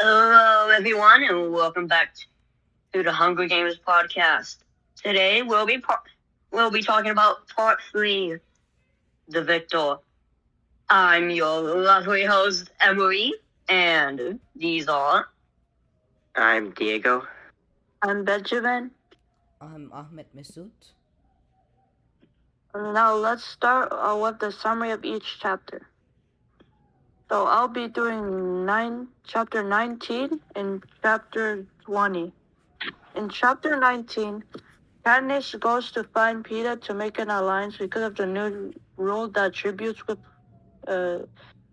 Hello, everyone, and welcome back to the Hunger Games podcast. Today we'll be talking about part three, the victor. I'm your lovely host Emily, and these are. I'm Diego. I'm Benjamin. I'm Ahmed Masood. Now let's start with the summary of each chapter. So I'll be doing chapter 19 and chapter 20. In chapter 19, Katniss goes to find Peeta to make an alliance because of the new rule that uh,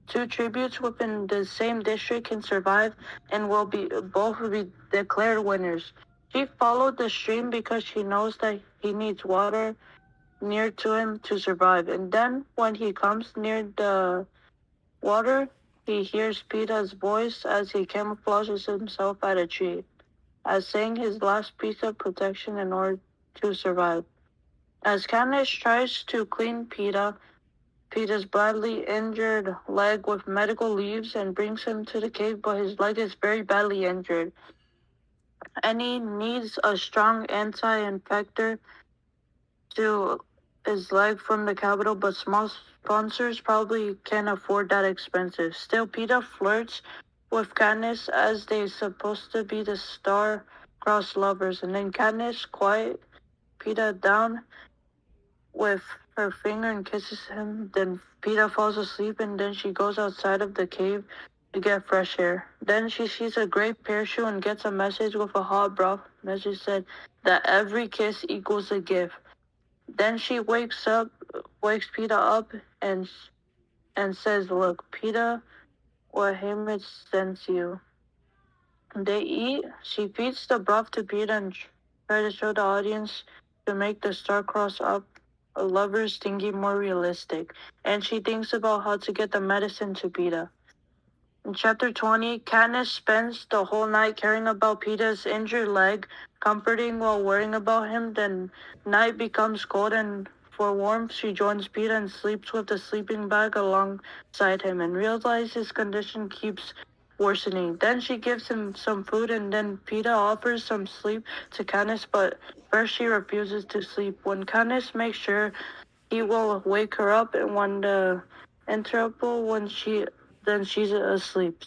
two tributes within the same district can survive and both will be declared winners. She followed the stream because she knows that he needs water near to him to survive. And then when he comes near the water, he hears Peeta's voice as he camouflages himself at a tree, as saying his last piece of protection in order to survive. As Katniss tries to clean Peeta's badly injured leg with medical leaves and brings him to the cave, but his leg is very badly injured, and he needs a strong anti-infector to his leg from the capital, but small sponsors probably can't afford that expensive. Still, Peeta flirts with Katniss as they're supposed to be the star-crossed lovers, and then Katniss quiet Peeta down with her finger and kisses him. Then Peeta falls asleep and then she goes outside of the cave to get fresh air. Then she sees a great parachute and gets a message with a hot breath. Message said that every kiss equals a gift. Then she wakes Peeta up and says, "Look, Peeta, what Haymitch sends you." They eat. She feeds the broth to Peeta and try to show the audience to make the star-crossed up a lover's thingy more realistic. And she thinks about how to get the medicine to Peeta. In chapter 20, Katniss spends the whole night caring about Peeta's injured leg, comforting while worrying about him. Then night becomes cold and for warmth she joins Peeta and sleeps with the sleeping bag alongside him and realizes his condition keeps worsening. Then she gives him some food and then Peeta offers some sleep to Katniss, but first she refuses to sleep. When Katniss makes sure he will wake her up and when the interruptible when she's asleep.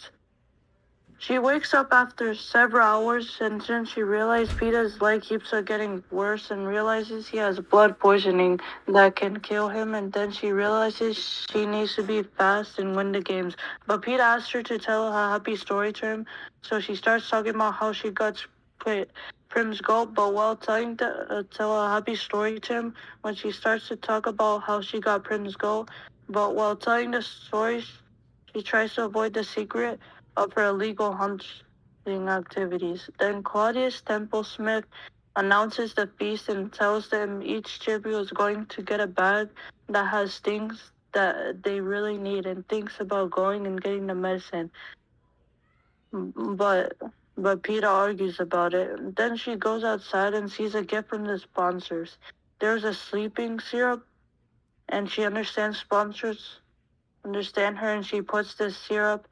She wakes up after several hours and then she realizes Peeta's leg keeps getting worse and realizes he has blood poisoning that can kill him and then she realizes she needs to be fast and win the games. But Peeta asks her to tell a happy story to him, so she starts talking about how she got Prim's gold, but while tell a happy story to him, when she starts to talk about how she got Prim's gold, but while telling the story, she tries to avoid the secret of her illegal hunting activities. Then Claudius Templesmith announces the feast and tells them each tribute is going to get a bag that has things that they really need and thinks about going and getting the medicine. But but Peeta argues about it. Then she goes outside and sees a gift from the sponsors. There's a sleeping syrup and she understands sponsors understand her and she puts the syrup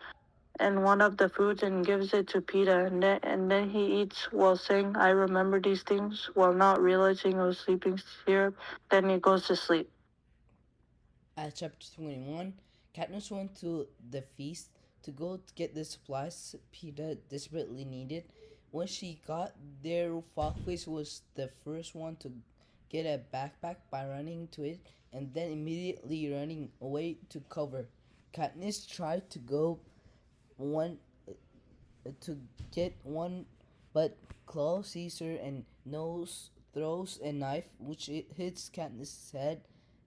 and one of the foods and gives it to Peeta, and then he eats while saying, "I remember these things," while not realizing it was sleeping syrup. Then he goes to sleep. At chapter 21, Katniss went to the feast to go to get the supplies Peeta desperately needed. When she got there, Foxface was the first one to get a backpack by running to it and then immediately running away to cover. Katniss tried to go one to get one, but Claw sees her and nose throws a knife, which it hits Katniss' head,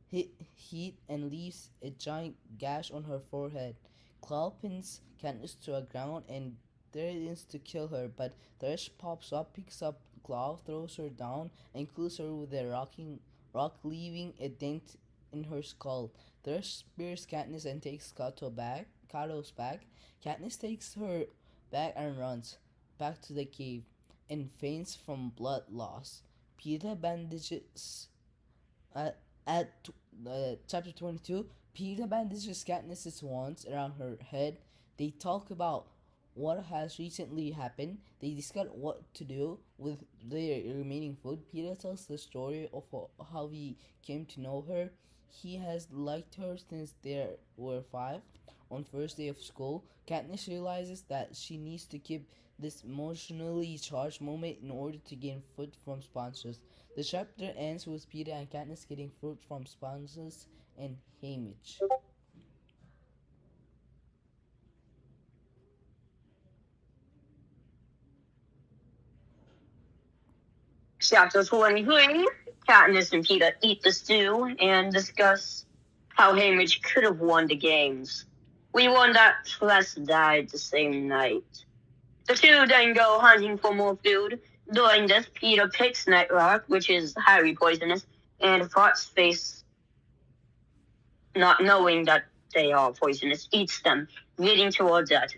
hit heat, and leaves a giant gash on her forehead. Claw pins Katniss to the ground and threatens to kill her, but Thresh pops up, picks up Claw, throws her down, and kills her with a rock, leaving a dent in her skull. Thresh spears Katniss and takes Kato's back. Katniss takes her back and runs back to the cave and faints from blood loss. Peeta bandages at chapter 22. Peeta bandages Katniss's wounds around her head. They talk about what has recently happened. They discuss what to do with their remaining food. Peter tells the story of how he came to know her. He has liked her since they were 5. On first day of school, Katniss realizes that she needs to keep this emotionally charged moment in order to gain fruit from sponsors. The chapter ends with Peter and Katniss getting fruit from sponsors and Haymitch. Chapter 23, Katniss and Peeta eat the stew and discuss how Haymitch could have won the games. We learn that Tress died the same night. The two then go hunting for more food. During this, Peeta picks Nightrock, which is highly poisonous, and Fart's face, not knowing that they are poisonous, eats them, leading to our death.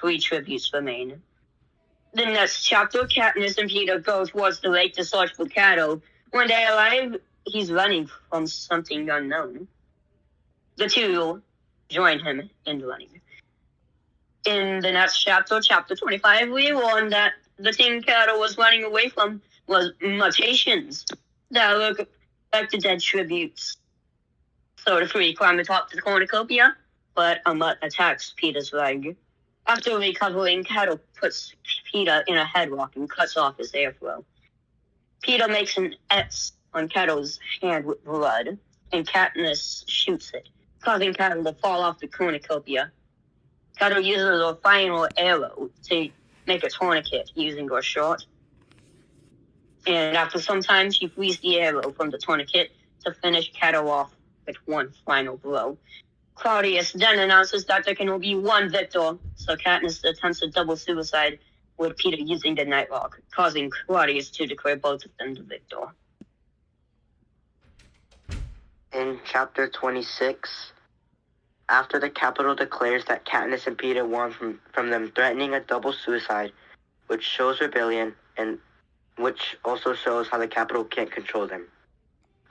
3 tributes remain. The next chapter, Katniss and Peeta go towards the lake to search for Cato. When they arrive, he's running from something unknown. The two join him in running. In the next chapter, chapter 25, we learn that the thing Cato was running away from was mutations that look like the dead tributes. So the 3 climb atop the cornucopia, but a mutt attacks Peeta's leg. After recovering, Cato puts Peeta in a headlock and cuts off his airflow. Peeta makes an X on Cato's hand with blood, and Katniss shoots it, causing Cato to fall off the cornucopia. Cato uses a final arrow to make a tourniquet using her short. And after some time, she frees the arrow from the tourniquet to finish Cato off with one final blow. Claudius then announces that there can only be one victor, so Katniss attempts a double suicide with Peeta using the Nightlock, causing Claudius to declare both of them the victor. In chapter 26, after the Capitol declares that Katniss and Peeta won from them threatening a double suicide, which shows rebellion and which also shows how the Capitol can't control them.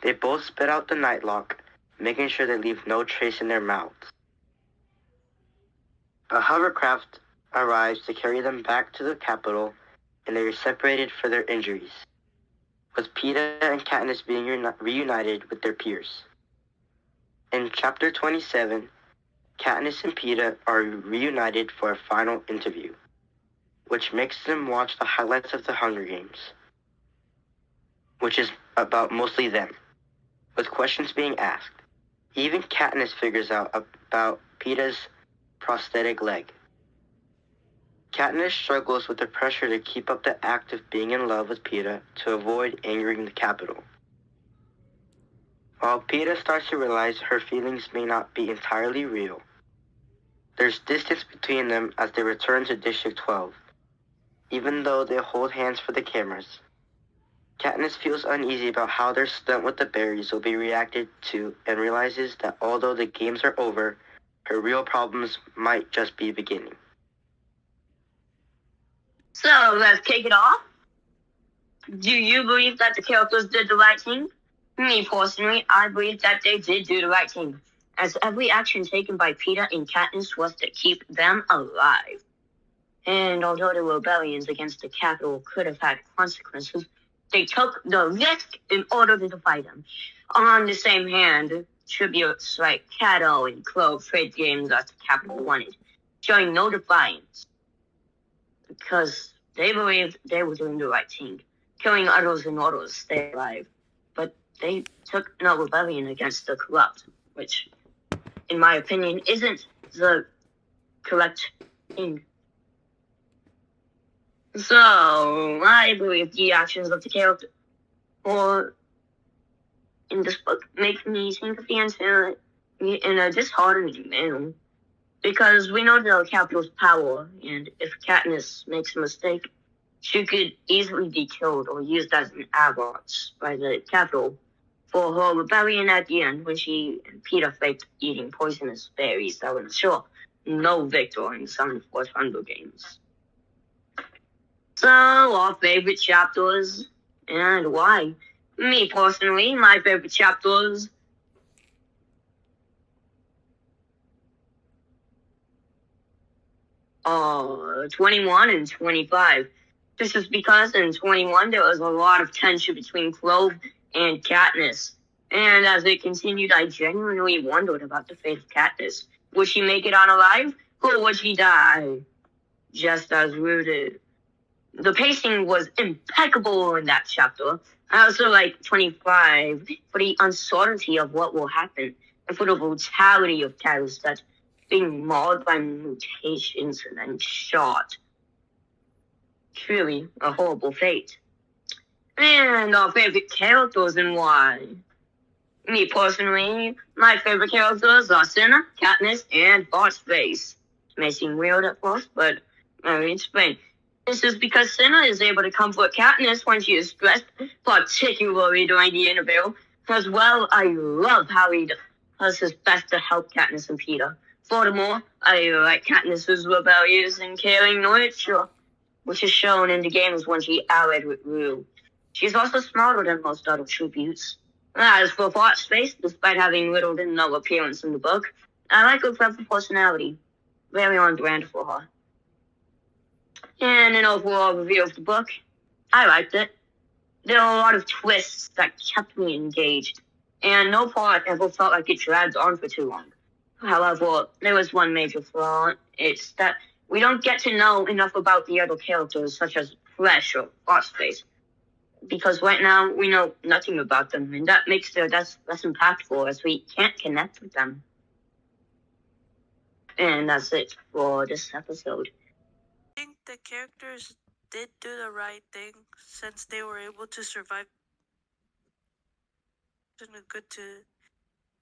They both spit out the Nightlock, making sure they leave no trace in their mouths. A hovercraft arrives to carry them back to the Capitol, and they are separated for their injuries, with Peeta and Katniss being reunited with their peers. In chapter 27, Katniss and Peeta are reunited for a final interview, which makes them watch the highlights of the Hunger Games, which is about mostly them, with questions being asked. Even Katniss figures out about Peeta's prosthetic leg. Katniss struggles with the pressure to keep up the act of being in love with Peeta to avoid angering the Capitol. While Peeta starts to realize her feelings may not be entirely real, there's distance between them as they return to District 12. Even though they hold hands for the cameras, Katniss feels uneasy about how their stunt with the berries will be reacted to and realizes that although the games are over, her real problems might just be beginning. So, let's kick it off. Do you believe that the characters did the right thing? Me, personally, I believe that they did do the right thing, as every action taken by Peeta and Katniss was to keep them alive. And although the rebellions against the Capitol could have had consequences, they took the risk in order to defy them. On the same hand, tributes like Cato and Clove played games that the Capitol wanted, showing no defiance, because they believed they were doing the right thing, killing others in order to stay alive. But they took no rebellion against the corrupt, which, in my opinion, isn't the correct thing. So, I believe the actions of the character, or in this book, make me think of the answer in a disheartening manner. Because we know the Capitol's power, and if Katniss makes a mistake, she could easily be killed or used as an avart by the Capitol for her rebellion at the end when she and Peeta faked eating poisonous berries that would ensure no victor in Summonforce Hunger Games. So, our favorite chapters, and why? Me, personally, my favorite chapters 21 and 25. This is because in 21 there was a lot of tension between Clove and Katniss. And as it continued, I genuinely wondered about the fate of Katniss. Would she make it on alive, or would she die? Just as rooted. The pacing was impeccable in that chapter. I also like 25 for the uncertainty of what will happen and for the brutality of Katniss that's being mauled by mutations and then shot. Truly a horrible fate. And our favorite characters and why. Me personally, my favorite characters are Cinna, Katniss, and Fartspace. It may seem weird at first, but let me explain. This is because Cinna is able to comfort Katniss when she is stressed, particularly during the interview. As well, I love how he does his best to help Katniss and Peter. Furthermore, I like Katniss's rebellious and caring nature, which is shown in the games when she allied with Rue. She's also smarter than most other tributes. As for Fartspace, despite having little to no appearance in the book, I like her clever personality. Very on brand for her. And an overall review of the book, I liked it. There are a lot of twists that kept me engaged, and no part ever felt like it dragged on for too long. However, there was one major flaw. It's that we don't get to know enough about the other characters, such as Flesh or Fartspace, because right now we know nothing about them, and that makes their deaths less impactful as we can't connect with them. And that's it for this episode. I think the characters did do the right thing since they were able to survive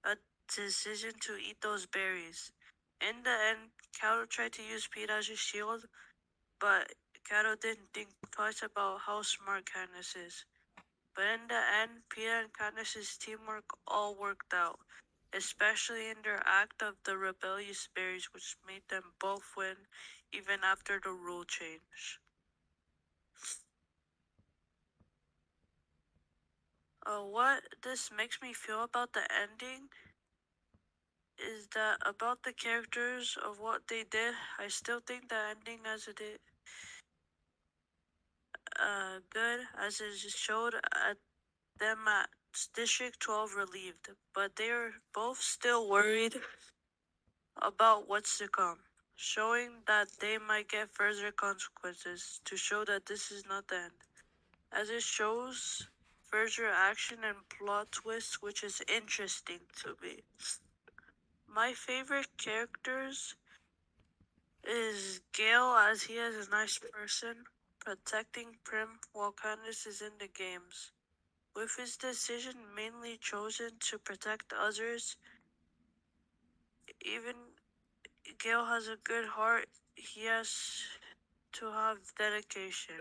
a decision to eat those berries. In the end, Cato tried to use Pete as a shield, but Cato didn't think twice about how smart Katniss is. But in the end, Peeta and Katniss's teamwork all worked out, especially in their act of the rebellious berries, which made them both win even after the rule change. What this makes me feel about the ending is that about the characters of what they did, I still think the ending as it is good as it showed them at District 12 relieved, but they are both still worried about what's to come, showing that they might get further consequences to show that this is not the end, as it shows further action and plot twists, which is interesting to me. My favorite characters is Gale, as he is a nice person, protecting Prim while Katniss is in the games. With his decision mainly chosen to protect others, even Gale has a good heart, he has to have dedication.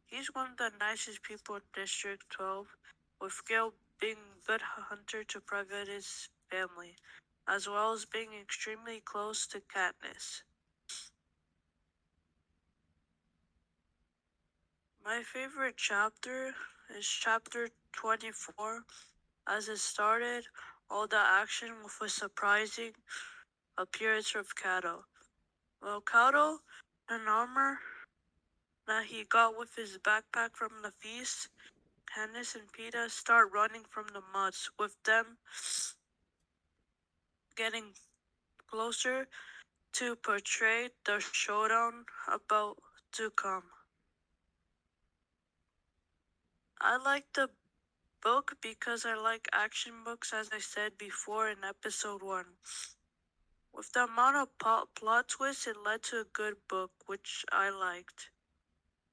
He's one of the nicest people in District 12, with Gale being a good hunter to protect his family, as well as being extremely close to Katniss. My favorite chapter is chapter 24, as it started all the action with a surprising appearance of Cato. Well, Cato, an armor that he got with his backpack from the feast, Katniss and Peeta start running from the mudds, with them getting closer to portray the showdown about to come. I like the book because I like action books, as I said before in episode 1. With the amount of plot twists, it led to a good book, which I liked,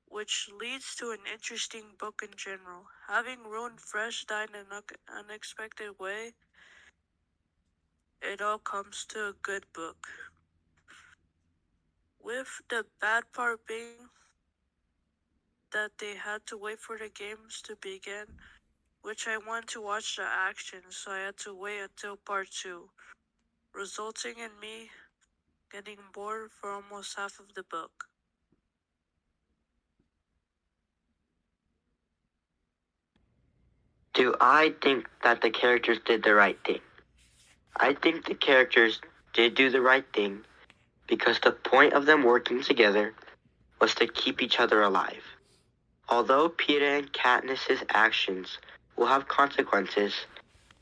which leads to an interesting book in general. Having ruined Fresh died in an unexpected way, it all comes to a good book. With the bad part being that they had to wait for the games to begin, which I wanted to watch the action, so I had to wait until part 2, resulting in me getting bored for almost half of the book. Do I think that the characters did the right thing? I think the characters did do the right thing because the point of them working together was to keep each other alive. Although Peeta and Katniss's actions will have consequences,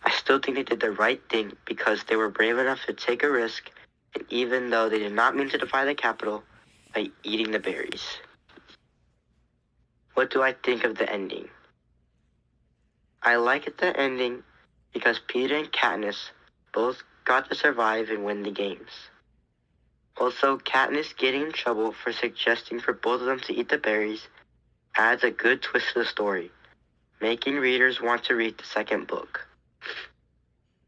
I still think they did the right thing because they were brave enough to take a risk, and even though they did not mean to defy the capital by eating the berries. What do I think of the ending? I like the ending because Peeta and Katniss both got to survive and win the games. Also, Katniss getting in trouble for suggesting for both of them to eat the berries adds a good twist to the story, making readers want to read the second book.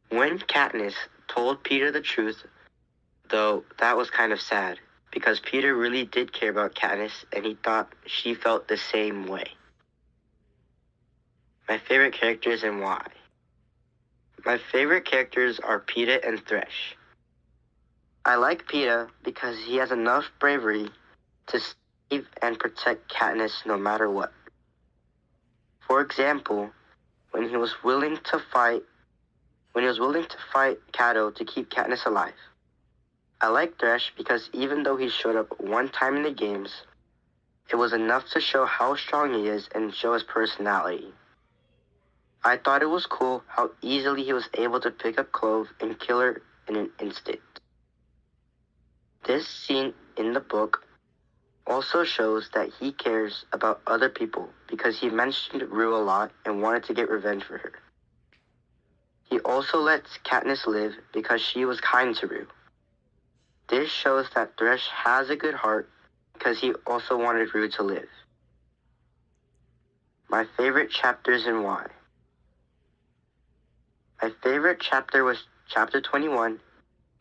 When Katniss told Peeta the truth, though, that was kind of sad, because Peeta really did care about Katniss and he thought she felt the same way. My favorite characters and why. My favorite characters are Peeta and Thresh. I like Peeta because he has enough bravery to save and protect Katniss no matter what. For example, when he was willing to fight Cato to keep Katniss alive. I like Thresh because even though he showed up one time in the games, it was enough to show how strong he is and show his personality. I thought it was cool how easily he was able to pick up Clove and kill her in an instant. This scene in the book also shows that he cares about other people because he mentioned Rue a lot and wanted to get revenge for her. He also lets Katniss live because she was kind to Rue. This shows that Thresh has a good heart because he also wanted Rue to live. My favorite chapters and why. My favorite chapter was chapter 21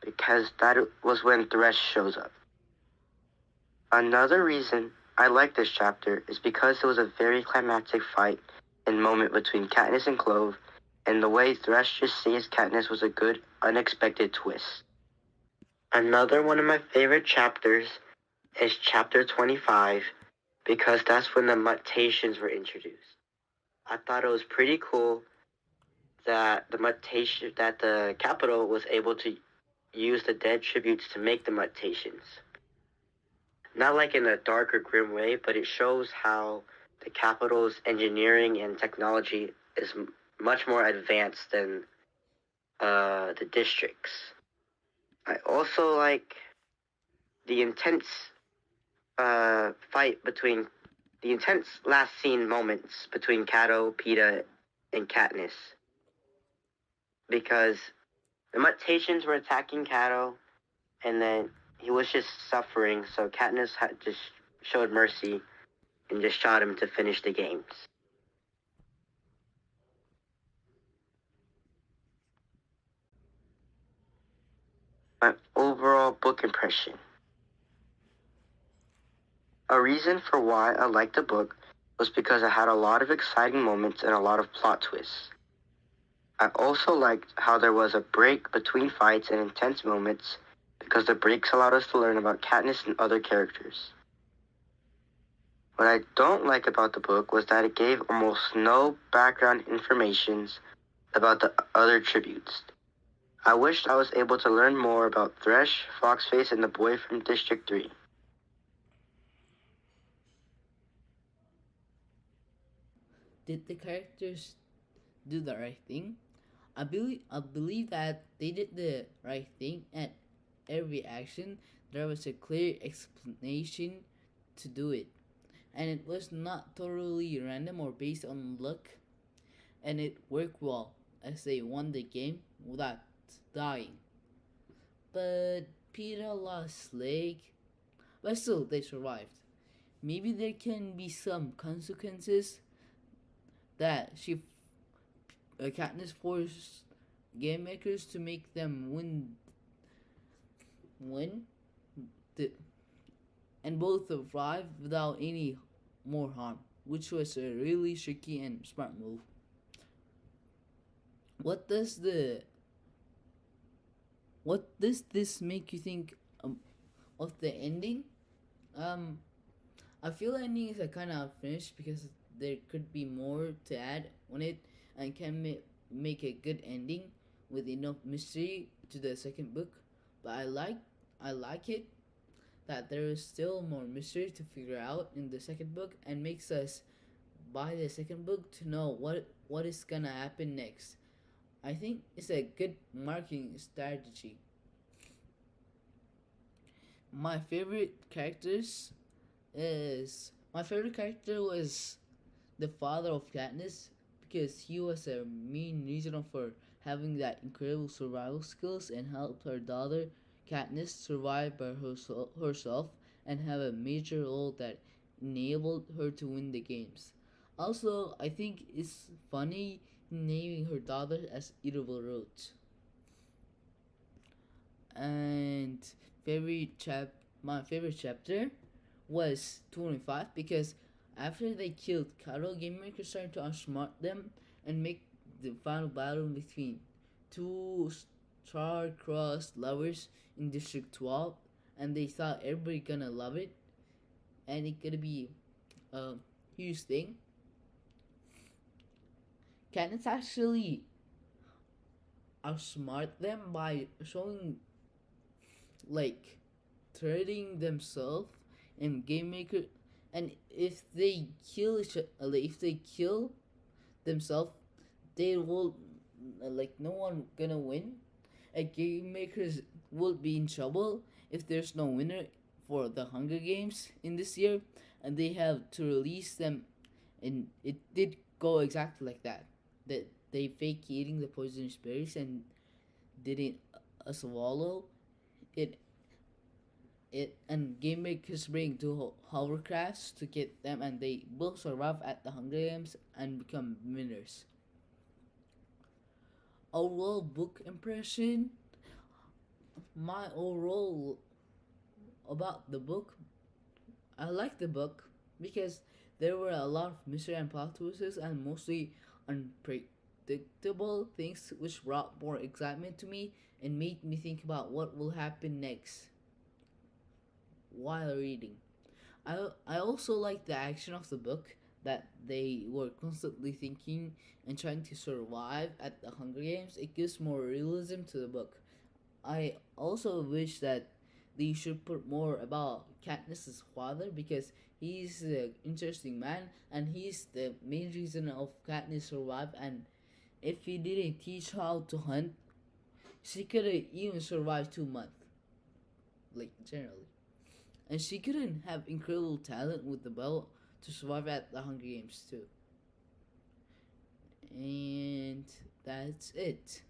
because that was when Thresh shows up. Another reason I like this chapter is because it was a very climactic fight and moment between Katniss and Clove, and the way Thresh just saves Katniss was a good, unexpected twist. Another one of my favorite chapters is chapter 25 because that's when the mutations were introduced. I thought it was pretty cool that the capital was able to use the dead tributes to make the mutations. Not like in a dark or grim way, but it shows how the capital's engineering and technology is much more advanced than the districts. I also like the intense last scene moments between Cato, Peeta, and Katniss. Because the mutations were attacking Cato, and then he was just suffering, so Katniss just showed mercy and just shot him to finish the games. My overall book impression. A reason for why I liked the book was because it had a lot of exciting moments and a lot of plot twists. I also liked how there was a break between fights and intense moments because the breaks allowed us to learn about Katniss and other characters. What I don't like about the book was that it gave almost no background information about the other tributes. I wished I was able to learn more about Thresh, Foxface, and the boy from District 3. Did the characters do the right thing? I believe that they did the right thing at every action. There was a clear explanation to do it, and it was not totally random or based on luck, and it worked well as they won the game without dying. But Peeta lost leg, but still they survived. Maybe there can be some consequences that Katniss forced game makers to make them win, and both survive without any more harm, which was a really tricky and smart move. What does this make you think of the ending? I feel the ending is kind of finished because there could be more to add on it and can make a good ending with enough mystery to the second book. But I like it that there is still more mystery to figure out in the second book, and makes us buy the second book to know what is gonna happen next. I think it's a good marketing strategy. My favorite characters my favorite character was the father of Katniss, because he was a main reason for having that incredible survival skills and helped her daughter Katniss survive by herself and have a major role that enabled her to win the games. Also, I think it's funny naming her daughter as Eatable Roots. And my favorite chapter was 25, because after they killed Carol, Game Maker started to outsmart them and make the final battle between two star-crossed lovers in District 12, and they thought everybody gonna love it, and it gonna be a huge thing. Katniss actually outsmart them by showing, like, threatening themselves and Game Maker, and if they kill themselves, they will, like, no one gonna win. And Game Makers will be in trouble if there's no winner for the Hunger Games in this year, and they have to release them. And it did go exactly like that. That they fake eating the poisonous berries and didn't swallow it. And Game Makers bring two hovercrafts to get them, and they will survive at the Hunger Games and become winners. Overall book impression. My overall about the book, I like the book because there were a lot of mystery and plot twists and mostly unpredictable things, which brought more excitement to me and made me think about what will happen next while reading. I also like the action of the book, that they were constantly thinking and trying to survive at the Hunger Games. It gives more realism to the book. I also wish that they should put more about Katniss's father, because he's an interesting man and he's the main reason of Katniss survive. And if he didn't teach her how to hunt, she couldn't even survive 2 months, like, generally. And she couldn't have incredible talent with the bow to survive at the Hunger Games too. And that's it.